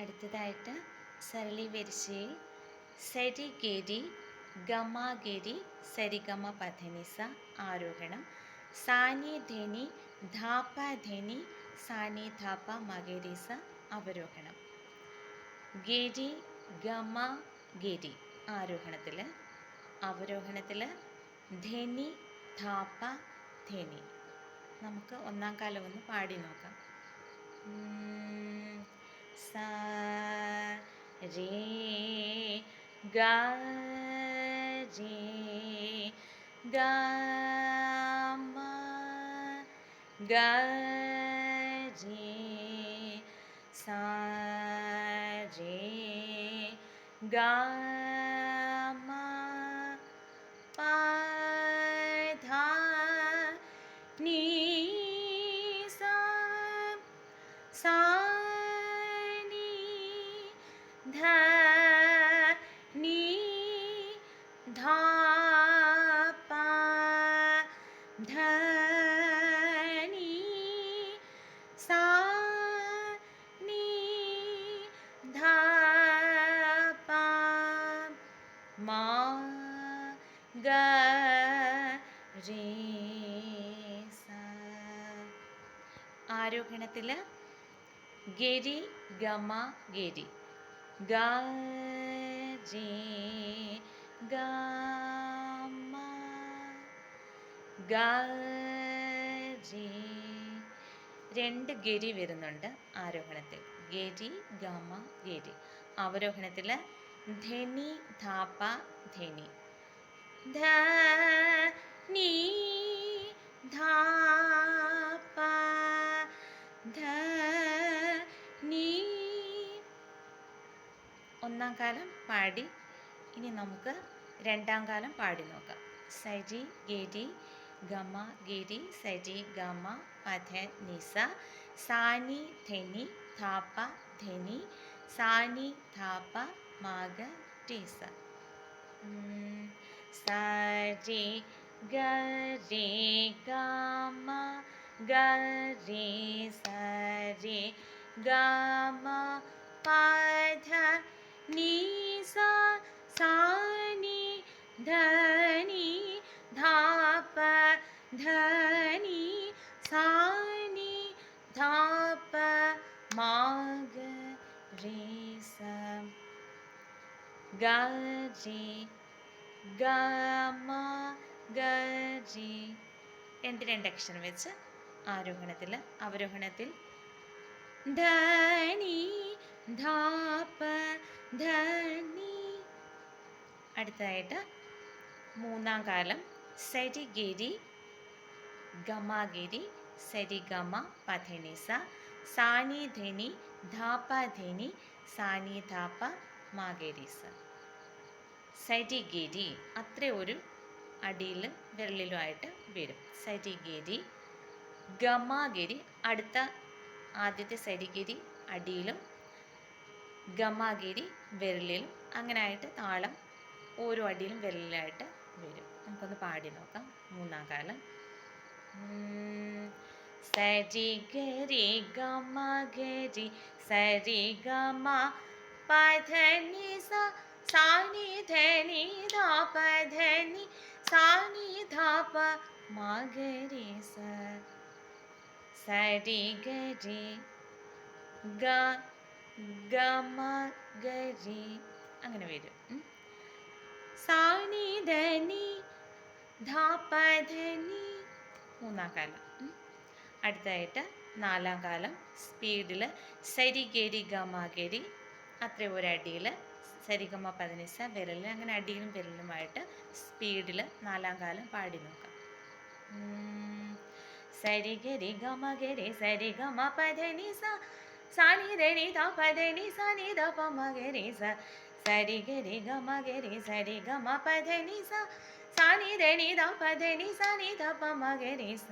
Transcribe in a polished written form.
അടുത്തതായിട്ട് സരളി വരിശയിൽ സരി ഗരി ഗമ ഗരി സരിഗമ പധനിസ ആരോഹണം, സാനി ധനി ധാപ ധനി സാനി ധാപ മഗരിസ അവരോഹണം. ഗരി ഗമ ഗരി ആരോഹണത്തിൽ, അവരോഹണത്തിൽ ധനി ധാപ ധനി. നമുക്ക് ഒന്നാം കാലം ഒന്ന് പാടി നോക്കാം. സാ രേ ഗ രേ ഗ മ ഗ രേ സാ രേ ഗ മ പ ധ നീ സാ സാ നീ ധ നീ ധാ പ ധ നീ സാ നീ ധ പ മ ഗ രേ സാ. ആരോഹണത്തിൽ ഗരി ഗമ ഗരി ഗ രേ ഗ മ ഗ രേ. രണ്ട് ഗരി വരുന്നുണ്ട് ആരോഹണത്തിൽ, ഗരി ഗമ ഗരി. അവരോഹണത്തിൽ ധനി ധാപ ധനി ധ നീ ധാ പ ധ നീ. ഒന്നാം കാലം പാടി, ഇനി നമുക്ക് രണ്ടാം കാലം പാടി നോക്കാം. സരി ഗരി ഗമ ഗരി സരി ഗമ പധ നിസ സാനി ധനി ധാപ ധനി സാനി ധാപ മഗ രിസ. സരി ഗ രേ ഗ മ ഗ രേ സരി ഗ മ പ ധ നീ സാ സാ നീ ധ നീ ധാ പ ധ നീ സാ നീ ധാ പ മ ഗ രേ സ. ഗ രേ ഗ മ ഗ രേ. രണ്ട് അക്ഷരം വെച്ച് ആരോഹണത്തിൽ, അവരോഹണത്തിൽ ധനി ധാപ ധനി. അടുത്തതായിട്ട് മൂന്നാം കാലം സരി ഗരി ഗമ ഗരി സരി ഗമ പധനിസ സാനി ധനി ധാപ ധനി സാനി ധാപ മഗരിസ. സരി ഗരി അത്ര ഒരു അടിയിൽ വിരലിലുമായിട്ട് വരും. സരി ഗരി ഗമ ഗരി അടുത്ത ആദ്യത്തെ സരിഗരി അടിയിലും ഗമഗിരി വിരലിലും, അങ്ങനെ ആയിട്ട് താളം ഓരോ അടിയിലും വിരലിലായിട്ട് വരും. നമുക്കൊന്ന് പാടി നോക്കാം മൂന്നാം കാലം. സരി ഗരി ഗമ ഗരി സരി ഗമ പധ നി സ സാനി ധനി ധാ പ ധനി സാനി ധാ പ മഗരി സ. സരി ഗരി ഗ ഗമ ഗരി അങ്ങനെ വരും. സാനി ധനി ധാ പ ധനി മൂന്നാം കാലം. അടുത്തതായിട്ട് നാലാം കാലം സ്പീഡിൽ സരി ഗരി ഗമ ഗരി അത്ര ഒരടിയിൽ സരിഗമ പദനിസ വിരൽ, അങ്ങനെ അടിയിലും വിരലുമായിട്ട് സ്പീഡിൽ നാലാം കാലം പാടി നോക്കാം. സരി ഗരി ഗമ ഗരി സരി ഗമ പധനി സ സാനി ധനി ധ പധനി സാനി ധ പ മഗരി സ. സരി ഗരി ഗമ ഗരി സരി ഗമ പധനി സ സാനി ധനി ധ പധനി സാനി ധ പ മഗരി സ.